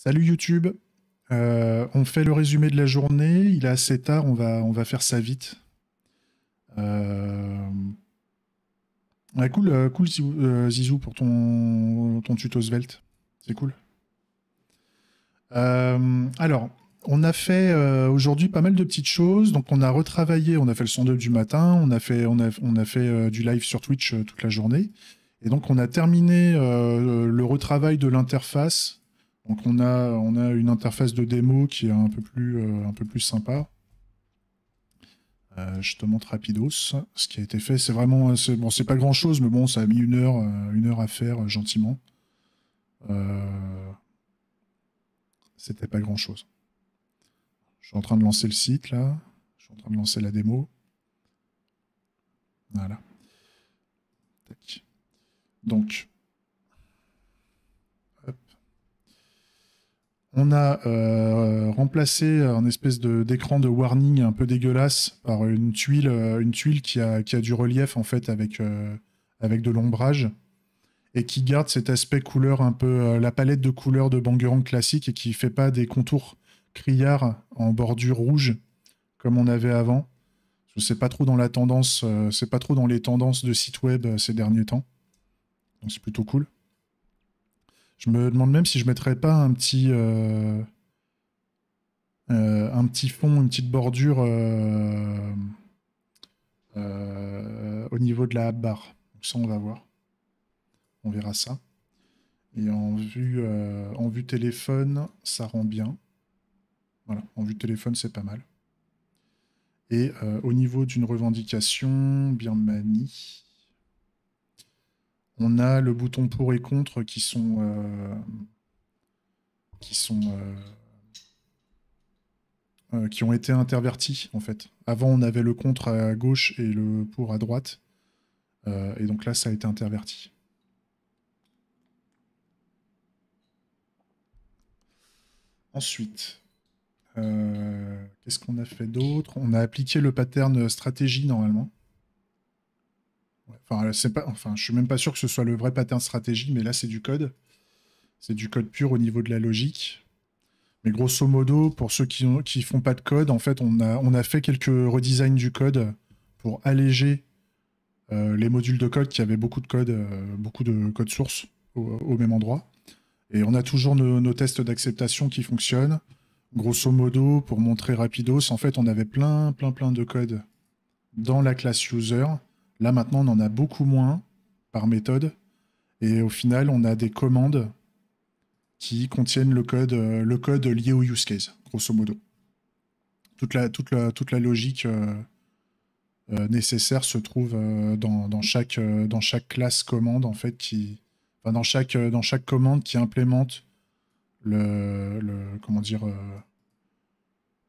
Salut YouTube. On fait le résumé de la journée. Il est assez tard, on va faire ça vite. Euh, Ouais, cool, cool Zizou pour ton tuto Svelte. C'est cool. Alors, on a fait aujourd'hui pas mal de petites choses. Donc, on a retravaillé, on a fait le stand-up du matin, on a fait du live sur Twitch toute la journée. Et donc, on a terminé le retravail de l'interface. Donc, on a une interface de démo qui est un peu plus sympa. Je te montre rapidos. Ce qui a été fait, c'est vraiment, bon, c'est pas grand-chose, mais bon, ça a mis une heure à faire gentiment. C'était pas grand-chose. Je suis en train de lancer le site là. Je suis en train de lancer la démo. Voilà. Tac. Donc, hop. On a remplacé un espèce d'écran de warning un peu dégueulasse par une tuile qui a du relief en fait avec de l'ombrage et qui garde cet aspect couleur un peu la palette de couleurs de Bangarang classique et qui fait pas des contours criards en bordure rouge comme on avait avant. Je sais pas trop dans la tendance, c'est pas trop dans les tendances de site web ces derniers temps. Donc c'est plutôt cool. Je me demande même si je mettrais pas un petit fond, une petite bordure au niveau de la barre. Donc ça, on va voir. On verra ça. Et en vue téléphone, ça rend bien. Voilà, en vue téléphone, c'est pas mal. Et au niveau d'une revendication bien manie, on a le bouton pour et contre qui ont été intervertis en fait. Avant, on avait le contre à gauche et le pour à droite. Et donc là, ça a été interverti. Ensuite, qu'est-ce qu'on a fait d'autre? On a appliqué le pattern stratégie normalement. Ouais, enfin, je suis même pas sûr que ce soit le vrai pattern stratégie, mais là, c'est du code. C'est du code pur au niveau de la logique. Mais grosso modo, pour ceux qui font pas de code, en fait, on a fait quelques redesigns du code pour alléger les modules de code qui avaient beaucoup de code source au même endroit. Et on a toujours nos tests d'acceptation qui fonctionnent. Grosso modo, pour montrer rapidos, en fait, on avait plein de code dans la classe user. Là, maintenant, on en a beaucoup moins par méthode. Et au final, on a des commandes qui contiennent le code lié au use case, grosso modo. Toute la logique nécessaire se trouve dans chaque classe commande, en fait, enfin, dans chaque commande qui implémente comment dire,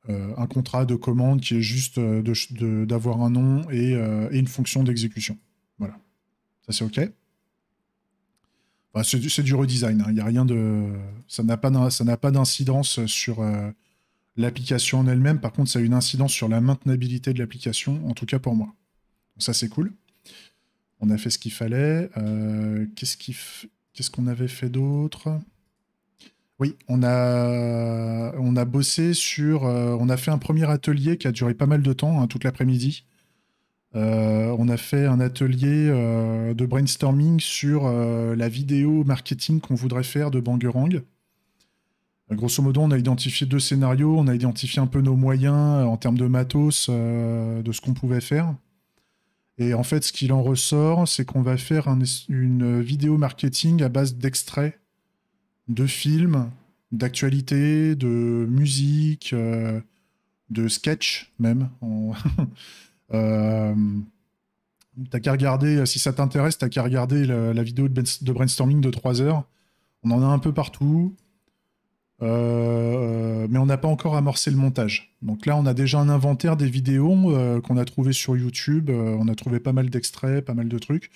un contrat de commande qui est juste d'avoir un nom et une fonction d'exécution. Voilà. Ça, c'est OK. Enfin, c'est du redesign. Hein. Il y a rien de... Ça n'a pas d'incidence sur l'application en elle-même. Par contre, ça a une incidence sur la maintenabilité de l'application, en tout cas pour moi. Donc ça, c'est cool. On a fait ce qu'il fallait. Qu'est-ce qu'on avait fait d'autre? Oui, on a bossé sur... on a fait un premier atelier qui a duré pas mal de temps, hein, toute l'après-midi. On a fait un atelier de brainstorming sur la vidéo marketing qu'on voudrait faire de Bangarang. Grosso modo, on a identifié 2 scénarios, on a identifié un peu nos moyens en termes de matos, de ce qu'on pouvait faire. Et en fait, ce qu'il en ressort, c'est qu'on va faire une vidéo marketing à base d'extraits de films, d'actualités, de musique, de sketch même. T'as qu'à regarder, si ça t'intéresse, t'as qu'à regarder la vidéo de brainstorming de 3 heures. On en a un peu partout, mais on n'a pas encore amorcé le montage. Donc là, on a déjà un inventaire des vidéos qu'on a trouvé sur YouTube. On a trouvé pas mal d'extraits, pas mal de trucs.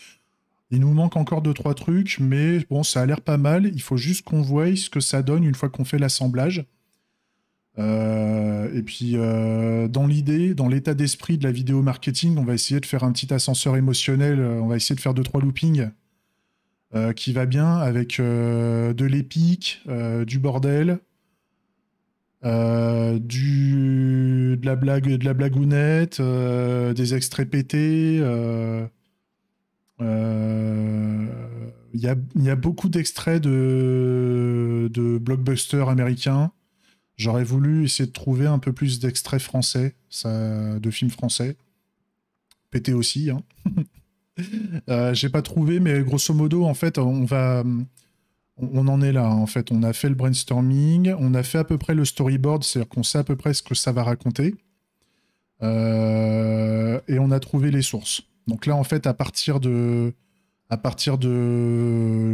Il nous manque encore 2-3 trucs, mais bon, ça a l'air pas mal. Il faut juste qu'on voie ce que ça donne une fois qu'on fait l'assemblage. Et puis, dans l'idée, dans l'état d'esprit de la vidéo marketing, on va essayer de faire un petit ascenseur émotionnel. On va essayer de faire 2-3 loopings qui va bien avec de l'épique, du bordel, De la blagounette, des extraits pétés. Il y a beaucoup d'extraits de blockbusters américains. J'aurais voulu essayer de trouver un peu plus d'extraits français, de films français. Pété aussi, hein. J'ai pas trouvé, mais grosso modo, en fait, on en est là, hein. En fait. On a fait le brainstorming, on a fait à peu près le storyboard, c'est-à-dire qu'on sait à peu près ce que ça va raconter. Et on a trouvé les sources. Donc là, en fait, à partir de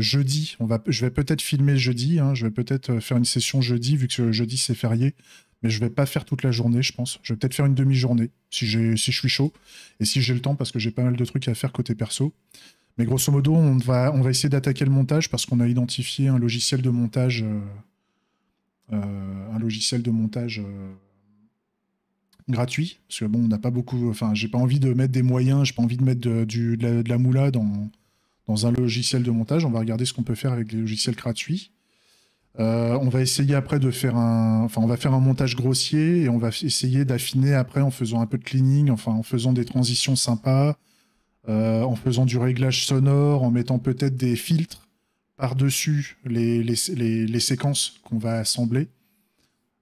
jeudi, je vais peut-être filmer jeudi, hein. Je vais peut-être faire une session jeudi, vu que jeudi c'est férié. Mais je vais pas faire toute la journée, je pense. Je vais peut-être faire une demi-journée, si je suis chaud. Et si j'ai le temps, parce que j'ai pas mal de trucs à faire côté perso. Mais grosso modo, on va essayer d'attaquer le montage, parce qu'on a identifié un logiciel de montage... gratuit, parce que bon, on n'a pas beaucoup... Enfin, j'ai pas envie de mettre des moyens, j'ai pas envie de mettre de la moula dans un logiciel de montage. On va regarder ce qu'on peut faire avec les logiciels gratuits. On va essayer après de faire on va faire un montage grossier et on va essayer d'affiner après en faisant un peu de cleaning, enfin en faisant des transitions sympas, en faisant du réglage sonore, en mettant peut-être des filtres par-dessus les séquences qu'on va assembler.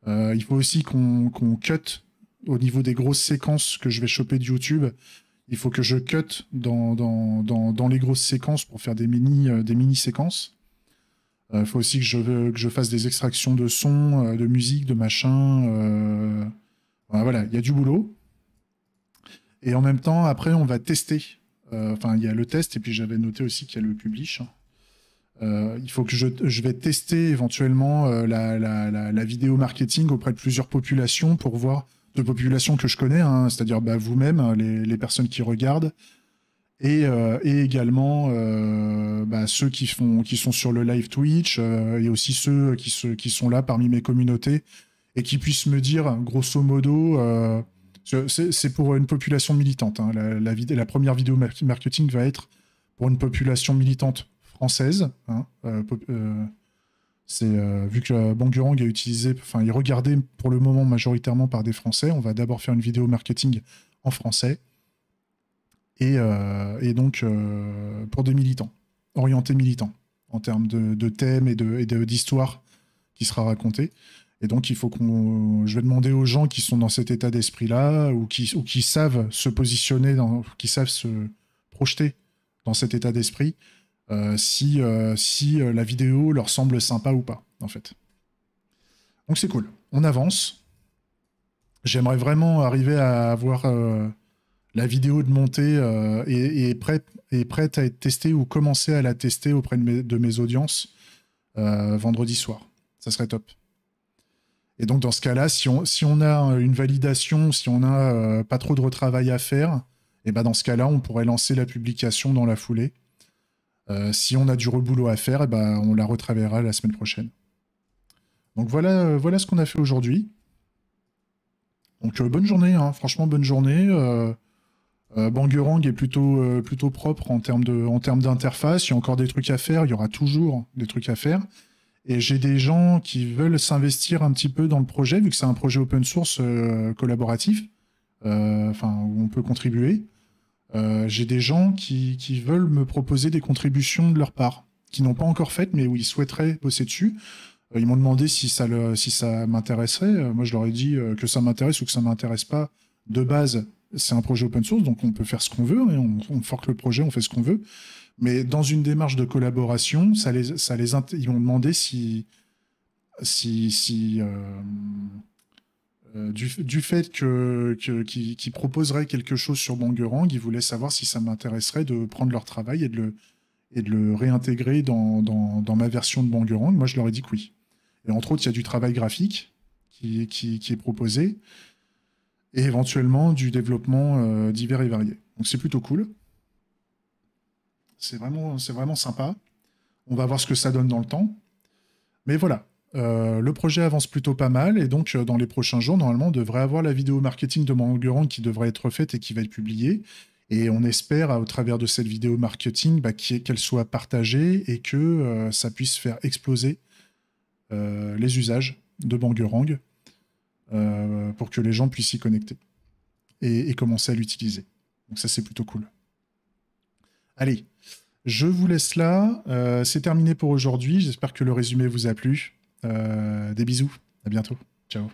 Il faut aussi qu'on cut au niveau des grosses séquences que je vais choper de YouTube. Il faut que je cut dans les grosses séquences pour faire des mini-séquences. Il faut aussi que je fasse des extractions de sons, de musique, de machin. Voilà, il y a du boulot. Et en même temps, après, on va tester. Enfin, il y a le test, et puis j'avais noté aussi qu'il y a le publish. Il faut que je vais tester éventuellement la vidéo marketing auprès de plusieurs populations pour voir, de populations que je connais, hein, c'est-à-dire vous-même, hein, les personnes qui regardent, et également ceux qui sont sur le live Twitch, et aussi ceux qui sont là parmi mes communautés, et qui puissent me dire, grosso modo, c'est pour une population militante. Hein, la première vidéo marketing va être pour une population militante française. Hein, vu que Bangarang est regardé pour le moment majoritairement par des Français, on va d'abord faire une vidéo marketing en français. Et donc pour des militants, orientés militants, en termes de thèmes et d'histoire qui sera racontée. Et donc je vais demander aux gens qui sont dans cet état d'esprit-là, ou qui savent se positionner, qui savent se projeter dans cet état d'esprit, si la vidéo leur semble sympa ou pas, en fait. Donc c'est cool. On avance. J'aimerais vraiment arriver à avoir... la vidéo de montée est prête à être testée, ou commencer à la tester auprès de mes audiences vendredi soir. Ça serait top. Et donc dans ce cas-là, si on a une validation, si on a pas trop de retravail à faire, et ben dans ce cas-là, on pourrait lancer la publication dans la foulée. Si on a du reboulot à faire, et ben on la retravaillera la semaine prochaine. Donc voilà ce qu'on a fait aujourd'hui. Donc bonne journée, hein, franchement bonne journée. Bangarang est plutôt propre en termes d'interface. Il y a encore des trucs à faire. Il y aura toujours des trucs à faire. Et j'ai des gens qui veulent s'investir un petit peu dans le projet, vu que c'est un projet open source collaboratif, où on peut contribuer. J'ai des gens qui veulent me proposer des contributions de leur part, qui n'ont pas encore faites, mais où ils souhaiteraient bosser dessus. Ils m'ont demandé si ça m'intéresserait. Moi, je leur ai dit que ça m'intéresse ou que ça m'intéresse pas. De base, c'est un projet open source, donc on peut faire ce qu'on veut, et on forque le projet, on fait ce qu'on veut. Mais dans une démarche de collaboration, ils m'ont demandé du fait qu'ils proposeraient quelque chose sur Bangarang, ils voulaient savoir si ça m'intéresserait de prendre leur travail et de le réintégrer dans ma version de Bangarang. Moi, je leur ai dit que oui. Et entre autres, il y a du travail graphique qui est proposé, et éventuellement du développement divers et variés. Donc c'est plutôt cool. C'est vraiment sympa. On va voir ce que ça donne dans le temps. Mais voilà, le projet avance plutôt pas mal, et donc dans les prochains jours, normalement, on devrait avoir la vidéo marketing de Bangarang qui devrait être faite et qui va être publiée. Et on espère, au travers de cette vidéo marketing, qu'elle soit partagée et que ça puisse faire exploser les usages de Bangarang. pour que les gens puissent s'y connecter et commencer à l'utiliser. Donc ça, c'est plutôt cool. Allez, je vous laisse là. C'est terminé pour aujourd'hui. J'espère que le résumé vous a plu. Des bisous. À bientôt. Ciao.